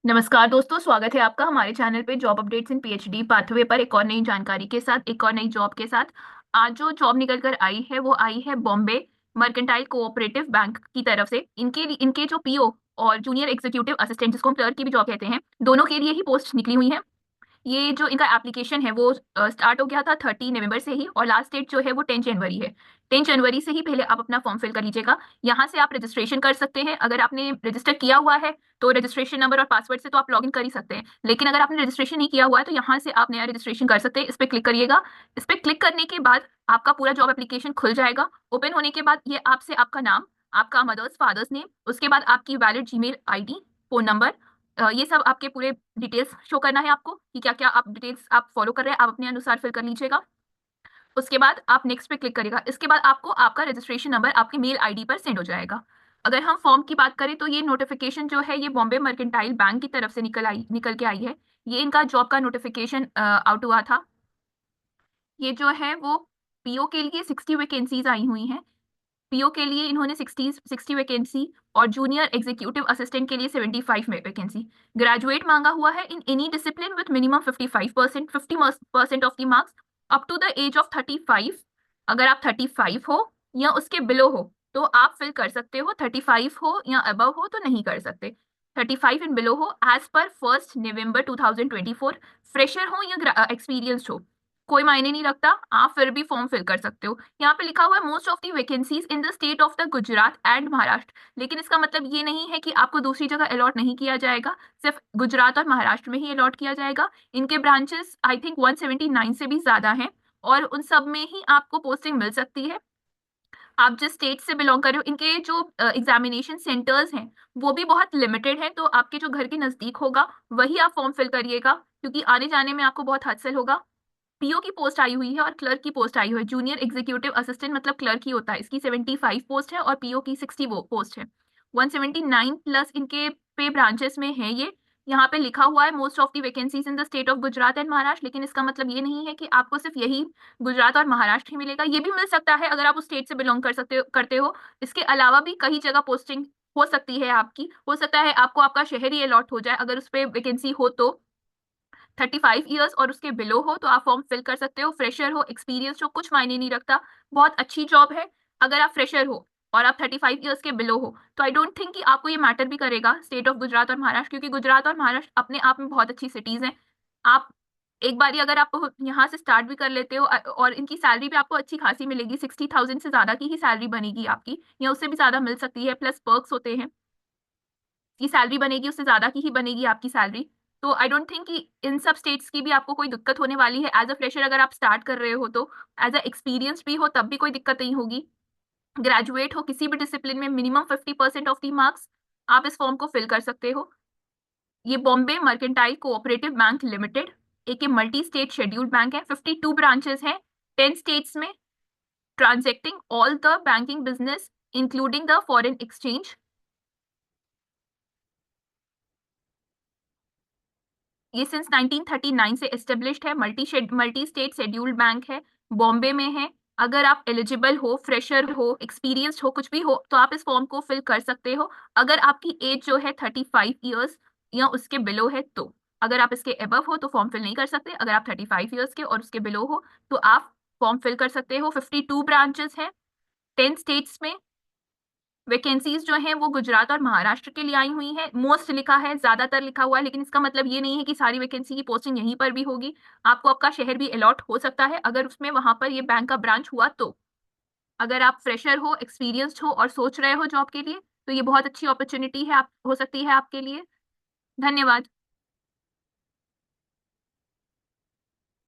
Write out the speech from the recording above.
नमस्कार दोस्तों, स्वागत है आपका हमारे चैनल पे job updates in PhD pathway पर एक और नई जानकारी के साथ, एक और नई जॉब के साथ। आज जो जॉब निकल कर आई है वो आई है बॉम्बे मर्केंटाइल कोऑपरेटिव बैंक की तरफ से। इनके जो पीओ और जूनियर एग्जीक्यूटिव असिस्टेंट, जिसको हम क्लर्क की भी जॉब कहते हैं, दोनों के लिए ही पोस्ट निकली हुई है। ये जो इनका एप्लीकेशन है वो स्टार्ट हो गया था 30 नवंबर से ही, और लास्ट डेट जो है वो 10 जनवरी है। 10 जनवरी से ही पहले आप अपना फॉर्म फिल कर लीजिएगा। यहाँ से आप रजिस्ट्रेशन कर सकते हैं। अगर आपने रजिस्टर किया हुआ है तो रजिस्ट्रेशन नंबर और पासवर्ड से तो आप लॉगिन कर ही सकते हैं, लेकिन अगर आपने रजिस्ट्रेशन नहीं किया हुआ है तो यहाँ से आप नया रजिस्ट्रेशन कर सकते हैं। इस पर क्लिक करिएगा। इस पर क्लिक करने के बाद आपका पूरा जॉब एप्लीकेशन खुल जाएगा। ओपन होने के बाद ये आपसे आपका नाम, आपका मदर्स फादर्स नेम, उसके बाद आपकी valid Gmail ID, phone number, ये सब आपके पूरे डिटेल्स शो करना है आपको कि क्या क्या आप डिटेल्स आप फॉलो कर रहे हैं, आप अपने अनुसार फिल कर लीजिएगा। उसके बाद आप नेक्स्ट पे क्लिक करिएगा। इसके बाद आपको आपका रजिस्ट्रेशन नंबर आपके मेल आईडी पर सेंड हो जाएगा। अगर हम फॉर्म की बात करें तो ये नोटिफिकेशन जो है ये बॉम्बे मर्केंटाइल बैंक की तरफ से निकल के आई है। ये इनका जॉब का नोटिफिकेशन आउट हुआ था। ये जो है वो पीओ के लिए 60 वैकेंसीज आई हुई हैं। पीओ के लिए इन्होंने 60 वैकेंसी, और जूनियर एग्जीक्यूटिव असिस्टेंट के लिए 75 वैकेंसी। ग्रेजुएट मांगा हुआ है in any discipline with minimum 55%, 50% of the marks up to the age of 35। अगर आप 35 हो या उसके बिलो हो तो आप फिल कर सकते हो। 35 हो या अबव हो तो नहीं कर सकते। 35 एंड बिलो हो एज पर 1 नवंबर 2024। फ्रेशर हो या एक्सपीरियंस्ड हो, कोई मायने नहीं रखता, आप फिर भी फॉर्म फिल कर सकते हो। यहाँ पे लिखा हुआ है most of the vacancies in the state of the Gujarat and Maharashtra, लेकिन इसका मतलब ये नहीं है कि आपको दूसरी जगह अलॉट नहीं किया जाएगा। सिर्फ गुजरात और महाराष्ट्र में ही अलॉट किया जाएगा। इनके ब्रांचेस आई थिंक 179 से भी ज्यादा हैं, और उन सब में ही आपको पोस्टिंग मिल सकती है। आप जिस स्टेट से बिलोंग कर रहे हो, इनके जो एग्जामिनेशन सेंटर्स हैं वो भी बहुत लिमिटेड है, तो आपके जो घर के नजदीक होगा वही आप फॉर्म फिल करिएगा, क्योंकि आने जाने में आपको बहुत हासिल होगा। पीओ की पोस्ट आई हुई है और क्लर्क की पोस्ट आई हुई है। जूनियर एग्जीक्यूटिव असिस्टेंट मतलब क्लर्क ही होता है, इसकी 75 पोस्ट है और पीओ की 60 वो पोस्ट है। 179 प्लस इनके पे ब्रांचेस में है ये। यहाँ पे लिखा हुआ है most of the vacancies in the state of Gujarat and Maharashtra, लेकिन इसका मतलब ये नहीं है कि आपको सिर्फ यही गुजरात और महाराष्ट्र ही मिलेगा। ये भी मिल सकता है अगर आप उस स्टेट से बिलोंग करते हो। इसके अलावा भी कई जगह पोस्टिंग हो सकती है आपकी। हो सकता है आपको आपका शहर ही अलॉट हो जाए, अगर उस पर वैकेंसी हो तो। 35 ईयर्स और उसके बिलो हो तो आप फॉर्म फिल कर सकते हो। फ्रेशर हो, एक्सपीरियंस हो, कुछ मायने नहीं रखता। बहुत अच्छी जॉब है। अगर आप फ्रेशर हो और आप 35 ईयर्स के बिलो हो तो आई डोंट थिंक कि आपको ये मैटर भी करेगा स्टेट ऑफ गुजरात और महाराष्ट्र, क्योंकि गुजरात और महाराष्ट्र अपने आप में बहुत अच्छी सिटीज हैं। आप एक बार अगर आप यहाँ से स्टार्ट भी कर लेते हो, और इनकी सैलरी भी आपको अच्छी खासी मिलेगी। 60,000 से ज्यादा की ही सैलरी बनेगी आपकी, या उससे भी ज्यादा मिल सकती है, प्लस पर्क्स होते हैं। की सैलरी बनेगी उससे ज्यादा की ही बनेगी आपकी सैलरी। तो आई डोंट थिंक कि इन सब स्टेट्स की भी आपको कोई दिक्कत होने वाली है। एज अ फ्रेशर अगर आप स्टार्ट कर रहे हो तो, एज अ एक्सपीरियंस भी हो तब भी कोई दिक्कत नहीं होगी। ग्रेजुएट हो किसी भी डिसिप्लिन में, मिनिमम 50% ऑफ दी मार्क्स, आप इस फॉर्म को फिल कर सकते हो। ये Bombay mercantile cooperative bank limited एक मल्टी स्टेट शेड्यूल्ड बैंक है। 52 ब्रांचेस हैं 10 स्टेट्स में, transacting all the banking business including the foreign exchange. ये सिंस 1939 से एस्टेब्लिश्ड है। मल्टी स्टेट शेड्यूल्ड बैंक है, बॉम्बे में है। अगर आप एलिजिबल हो, फ्रेशर हो, एक्सपीरियंस्ड हो, कुछ भी हो, तो आप इस फॉर्म को फिल कर सकते हो। अगर आपकी एज जो है 35 ईयर्स या उसके बिलो है तो। अगर आप इसके अबव हो तो फॉर्म फिल नहीं कर सकते। अगर आप 35 ईयर्स के और उसके बिलो हो तो आप फॉर्म फिल कर सकते हो। 52 ब्रांचेस हैं 10 स्टेट्स में। वैकेंसीज जो हैं वो गुजरात और महाराष्ट्र के लिए आई हुई हैं। मोस्ट लिखा है, ज्यादातर लिखा हुआ है, लेकिन इसका मतलब ये नहीं है कि सारी वैकेंसी की पोस्टिंग यहीं पर भी होगी। आपको आपका शहर भी अलॉट हो सकता है अगर उसमें वहां पर ये बैंक का ब्रांच हुआ तो। अगर आप फ्रेशर हो, एक्सपीरियंस्ड हो और सोच रहे हो जॉब के लिए, तो ये बहुत अच्छी अपॉर्चुनिटी है, आप हो सकती है आपके लिए। धन्यवाद।